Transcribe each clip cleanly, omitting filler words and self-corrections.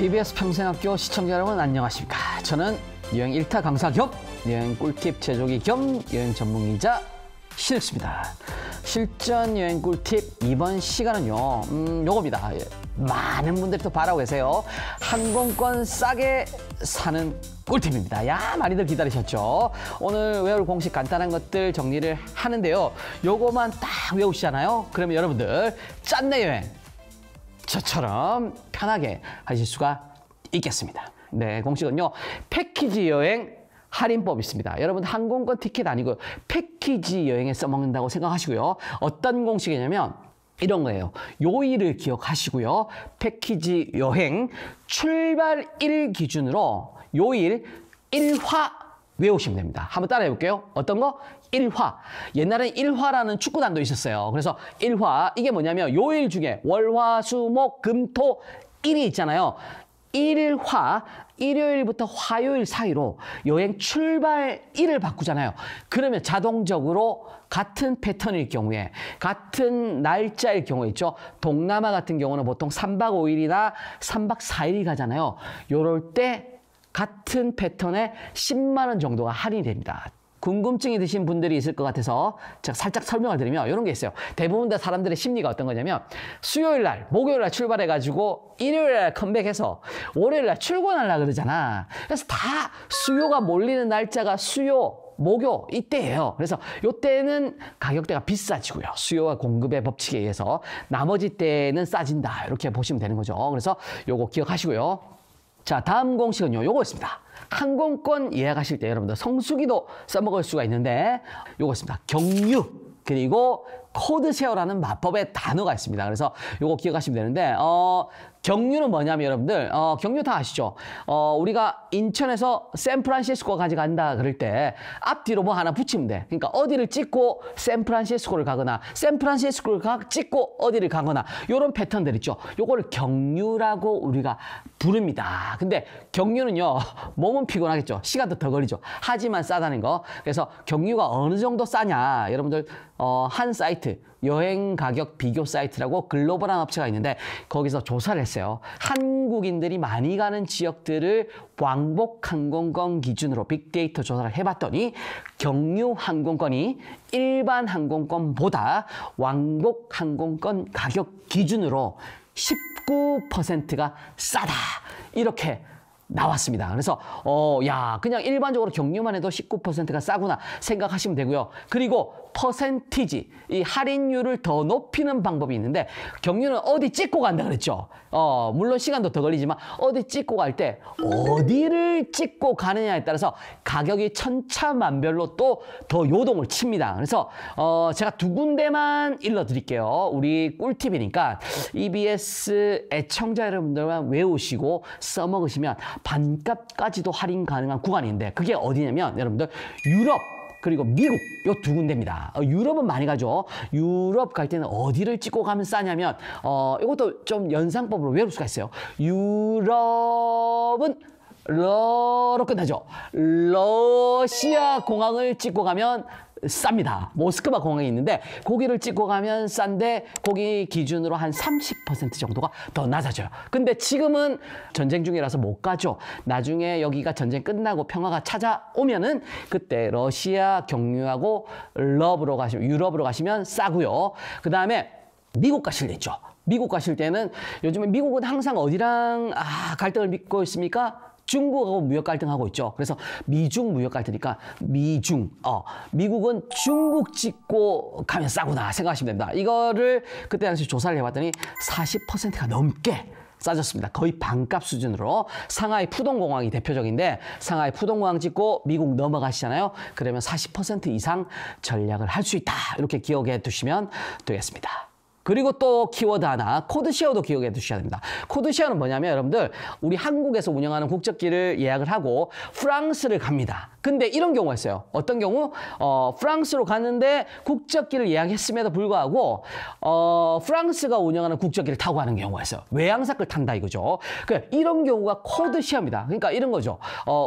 EBS 평생학교 시청자 여러분 안녕하십니까. 저는 여행 1타 강사 겸 여행 꿀팁 제조기 겸 여행 전문기자 신익수입니다. 실전 여행 꿀팁 이번 시간은요 요겁니다. 많은 분들이 또 바라고 계세요. 항공권 싸게 사는 꿀팁입니다. 야, 많이들 기다리셨죠? 오늘 외울 공식 간단한 것들 정리를 하는데요. 요거만 딱 외우시잖아요. 그러면 여러분들 짠내 여행 저처럼 편하게 하실 수가 있겠습니다. 네, 공식은요. 패키지 여행 할인법이 있습니다. 여러분 항공권 티켓 아니고 패키지 여행에 써먹는다고 생각하시고요. 어떤 공식이냐면 이런 거예요. 요일을 기억하시고요. 패키지 여행 출발일 기준으로 요일 1화 외우시면 됩니다. 한번 따라해 볼게요. 어떤 거? 1화. 옛날엔 1화라는 축구단도 있었어요. 그래서 1화, 이게 뭐냐면 요일 중에 월, 화, 수, 목, 금, 토, 일이 있잖아요. 1화, 일요일부터 화요일 사이로 여행 출발일을 바꾸잖아요. 그러면 자동적으로 같은 패턴일 경우에, 같은 날짜일 경우에 있죠. 동남아 같은 경우는 보통 3박 5일이나 3박 4일이 가잖아요. 요럴 때 같은 패턴에 10만 원 정도가 할인이 됩니다. 궁금증이 드신 분들이 있을 것 같아서 제가 살짝 설명을 드리면 이런 게 있어요. 대부분 다 사람들의 심리가 어떤 거냐면 수요일 날, 목요일 날 출발해가지고 일요일 날 컴백해서 월요일 날 출근하려고 그러잖아. 그래서 다 수요가 몰리는 날짜가 수요, 목요 이때예요. 그래서 이때는 가격대가 비싸지고요. 수요와 공급의 법칙에 의해서 나머지 때는 싸진다. 이렇게 보시면 되는 거죠. 그래서 요거 기억하시고요. 자, 다음 공식은요. 요거 있습니다. 항공권 예약하실 때 여러분들 성수기도 써먹을 수가 있는데 요거 있습니다. 경유 그리고 코드쉐어라는 마법의 단어가 있습니다. 그래서 요거 기억하시면 되는데 경유는 뭐냐면 여러분들 경유 다 아시죠? 우리가 인천에서 샌프란시스코까지 간다 그럴 때 앞뒤로 뭐 하나 붙이면 돼. 그러니까 어디를 찍고 샌프란시스코를 가거나 샌프란시스코를 찍고 어디를 가거나 요런 패턴들 있죠. 요거를 경유라고 우리가 부릅니다. 근데 경유는요 몸은 피곤하겠죠. 시간도 더 걸리죠. 하지만 싸다는 거. 그래서 경유가 어느 정도 싸냐 여러분들 한 사이트 여행 가격 비교 사이트라고 글로벌한 업체가 있는데 거기서 조사를 했어요. 한국인들이 많이 가는 지역들을 왕복 항공권 기준으로 빅데이터 조사를 해봤더니 경유 항공권이 일반 항공권보다 왕복 항공권 가격 기준으로 19%가 싸다. 이렇게 나왔습니다. 그래서 야 그냥 일반적으로 경유만 해도 19%가 싸구나 생각하시면 되고요. 그리고 퍼센티지, 이 할인율을 더 높이는 방법이 있는데 경유는 어디 찍고 간다 그랬죠. 물론 시간도 더 걸리지만 어디 찍고 갈 때 어디를 찍고 가느냐에 따라서 가격이 천차만별로 또 더 요동을 칩니다. 그래서 제가 두 군데만 일러드릴게요. 우리 꿀팁이니까 EBS 애청자 여러분들만 외우시고 써먹으시면 반값까지도 할인 가능한 구간인데 그게 어디냐면 여러분들 유럽 그리고 미국 요 두 군데입니다. 유럽은 많이 가죠. 유럽 갈 때는 어디를 찍고 가면 싸냐면 이것도 좀 연상법으로 외울 수가 있어요. 유럽은 러로 끝나죠. 러시아 공항을 찍고 가면 쌉니다. 모스크바 공항이 있는데 거기를 찍고 가면 싼데 거기 기준으로 한 30% 정도가 더 낮아져요. 근데 지금은 전쟁 중이라서 못 가죠. 나중에 여기가 전쟁 끝나고 평화가 찾아오면은 그때 러시아 경유하고 유럽으로 가시면 싸고요. 그 다음에 미국 가실 때 있죠. 미국 가실 때는 요즘에 미국은 항상 어디랑 갈등을 빚고 있습니까? 중국하고 무역 갈등하고 있죠. 그래서 미중 무역 갈등이니까 미국은 중국 찍고 가면 싸구나 생각하시면 됩니다. 이거를 그때 당시 조사를 해봤더니 40%가 넘게 싸졌습니다. 거의 반값 수준으로. 상하이 푸동공항이 대표적인데 상하이 푸동공항 찍고 미국 넘어가시잖아요. 그러면 40% 이상 전략을 할 수 있다. 이렇게 기억해 두시면 되겠습니다. 그리고 또 키워드 하나, 코드쉐어도 기억해 두셔야 됩니다. 코드쉐어는 뭐냐면 여러분들 우리 한국에서 운영하는 국적기를 예약을 하고 프랑스를 갑니다. 근데 이런 경우가 있어요. 어떤 경우? 프랑스로 갔는데 국적기를 예약했음에도 불구하고 프랑스가 운영하는 국적기를 타고 가는 경우가 있어요. 외항사걸 탄다 이거죠. 이런 경우가 코드 시어입니다. 그러니까 이런 거죠.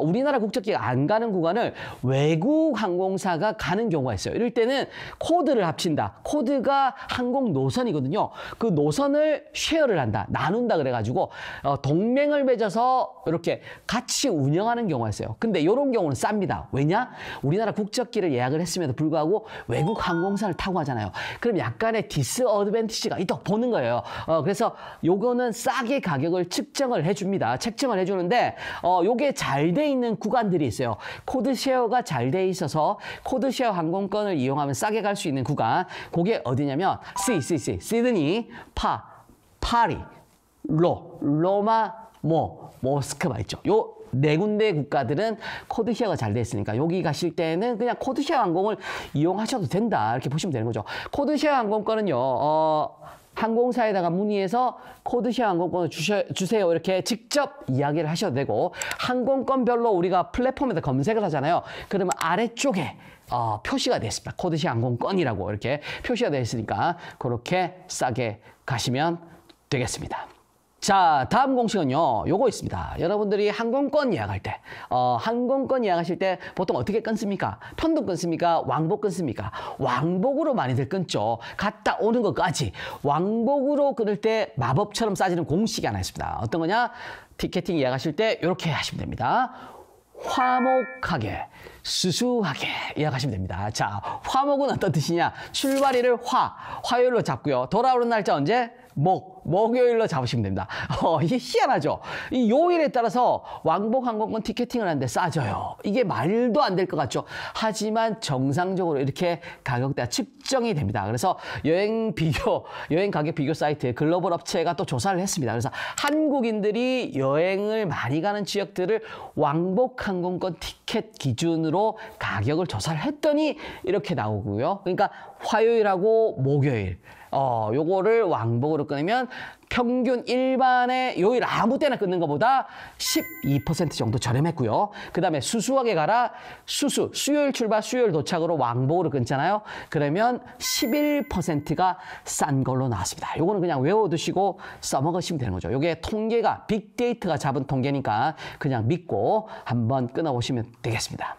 우리나라 국적기가 안 가는 구간을 외국 항공사가 가는 경우가 있어요. 이럴 때는 코드를 합친다. 코드가 항공 노선이거든요. 그 노선을 쉐어를 한다. 나눈다 그래가지고 동맹을 맺어서 이렇게 같이 운영하는 경우가 있어요. 근데 이런 경우는 쌉니다. 왜냐? 우리나라 국적기를 예약을 했음에도 불구하고 외국 항공사를 타고 가잖아요. 그럼 약간의 디스어드밴티지가 있다 보는 거예요. 그래서 요거는 싸게 가격을 측정을 해줍니다. 책정을 해주는데 요게 잘 돼 있는 구간들이 있어요. 코드쉐어가 잘 돼 있어서 코드쉐어 항공권을 이용하면 싸게 갈 수 있는 구간. 그게 어디냐면 시드니, 파리, 로마, 모스크바 있죠. 요 네 군데 국가들은 코드쉐어가 잘 돼 있으니까 여기 가실 때는 그냥 코드쉐어 항공을 이용하셔도 된다. 이렇게 보시면 되는 거죠. 코드쉐어 항공권은요. 항공사에다가 문의해서 코드쉐어 항공권을 주세요. 이렇게 직접 이야기를 하셔도 되고 항공권별로 우리가 플랫폼에다 검색을 하잖아요. 그러면 아래쪽에 표시가 되어 있습니다. 코드쉐어 항공권이라고 이렇게 표시가 되어 있으니까 그렇게 싸게 가시면 되겠습니다. 자, 다음 공식은요. 요거 있습니다. 여러분들이 항공권 예약할 때 항공권 예약하실 때 보통 어떻게 끊습니까? 편도 끊습니까? 왕복 끊습니까? 왕복으로 많이들 끊죠. 갔다 오는 것까지. 왕복으로 끊을 때 마법처럼 싸지는 공식이 하나 있습니다. 어떤 거냐? 티켓팅 예약하실 때 이렇게 하시면 됩니다. 화목하게, 수수하게 예약하시면 됩니다. 자, 화목은 어떤 뜻이냐? 출발일을 화요일로 잡고요. 돌아오는 날짜 언제? 목요일로 잡으시면 됩니다. 이게 희한하죠? 이 요일에 따라서 왕복 항공권 티켓팅을 하는데 싸져요. 이게 말도 안 될 것 같죠? 하지만 정상적으로 이렇게 가격대가 측정이 됩니다. 그래서 여행 가격 비교 사이트 글로벌 업체가 또 조사를 했습니다. 그래서 한국인들이 여행을 많이 가는 지역들을 왕복 항공권 티켓 기준으로 가격을 조사를 했더니 이렇게 나오고요. 그러니까 화요일하고 목요일 요거를 왕복으로 끊으면 평균 일반의 요일 아무 때나 끊는 것보다 12% 정도 저렴했고요. 그 다음에 수수하게 가라. 수요일 출발, 수요일 도착으로 왕복으로 끊잖아요. 그러면 11%가 싼 걸로 나왔습니다. 요거는 그냥 외워두시고 써먹으시면 되는 거죠. 요게 통계가 빅데이터가 잡은 통계니까 그냥 믿고 한번 끊어보시면 되겠습니다.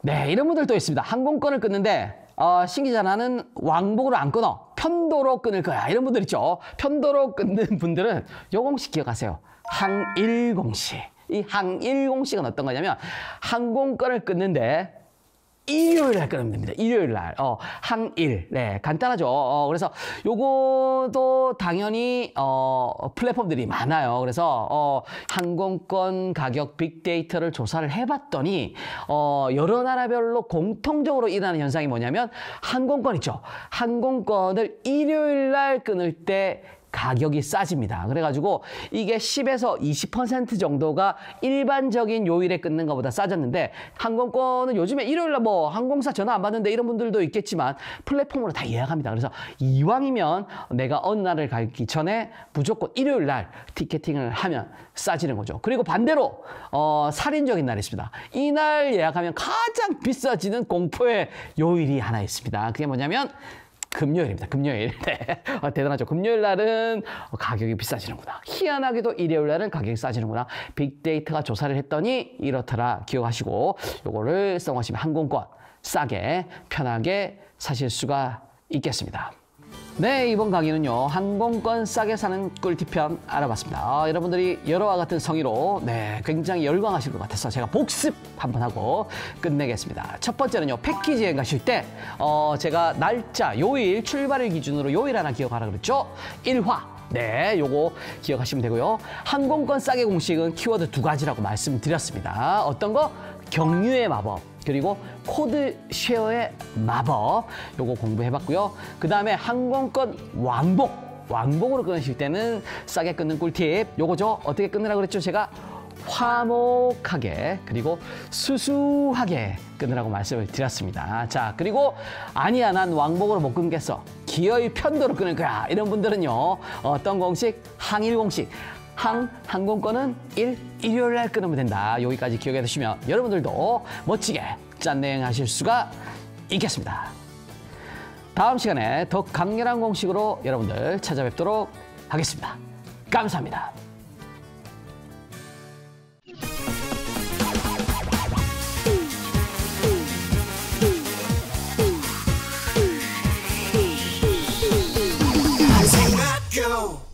네, 이런 분들도 있습니다. 항공권을 끊는데 신기자 나는 왕복으로 안 끊어. 편도로 끊을 거야. 이런 분들 있죠. 편도로 끊는 분들은 요 공식 기억하세요. 항일 공식. 이 항일 공식은 어떤 거냐면 항공권을 끊는데 일요일 날 끊으면 됩니다. 일요일 날. 항일. 네, 간단하죠. 그래서 요것도 당연히 플랫폼들이 많아요. 그래서 항공권 가격 빅데이터를 조사를 해봤더니 여러 나라별로 공통적으로 일어나는 현상이 뭐냐면 항공권 있죠. 항공권을 일요일 날 끊을 때 가격이 싸집니다. 그래가지고 이게 10에서 20% 정도가 일반적인 요일에 끊는 것보다 싸졌는데 항공권은 요즘에 일요일날 항공사 전화 안 받는데 이런 분들도 있겠지만 플랫폼으로 다 예약합니다. 그래서 이왕이면 내가 어느 날을 가기 전에 무조건 일요일날 티켓팅을 하면 싸지는 거죠. 그리고 반대로 살인적인 날이 있습니다. 이날 예약하면 가장 비싸지는 공포의 요일이 하나 있습니다. 그게 뭐냐면 금요일입니다. 금요일. 네. 대단하죠. 금요일 날은 가격이 비싸지는구나. 희한하게도 일요일 날은 가격이 싸지는구나. 빅데이터가 조사를 했더니 이렇더라. 기억하시고 요거를 써놓으시면 항공권 싸게 편하게 사실 수가 있겠습니다. 네, 이번 강의는요. 항공권 싸게 사는 꿀팁편 알아봤습니다. 여러분들이 여러와 같은 성의로 굉장히 열광하실 것 같아서 제가 복습 한번 하고 끝내겠습니다. 첫 번째는요. 패키지 여행 가실 때 제가 날짜, 요일, 출발일 기준으로 요일 하나 기억하라 그랬죠. 1화. 네, 요거 기억하시면 되고요. 항공권 싸게 공식은 키워드 2가지라고 말씀드렸습니다. 어떤 거? 경유의 마법. 그리고 코드 쉐어의 마법 요거 공부해봤고요. 그 다음에 항공권 왕복으로 끊으실 때는 싸게 끊는 꿀팁 요거죠. 어떻게 끊으라고 그랬죠? 제가 화목하게 그리고 수수하게 끊으라고 말씀을 드렸습니다. 자, 그리고 아니야 난 왕복으로 못 끊겠어. 기어이 편도로 끊을 거야. 이런 분들은요. 어떤 공식? 항일 공식. 항공권은 일요일 날 끊으면 된다. 여기까지 기억해 두시면 여러분들도 멋지게 짠내행하실 수가 있겠습니다. 다음 시간에 더 강렬한 공식으로 여러분들 찾아뵙도록 하겠습니다. 감사합니다. Go!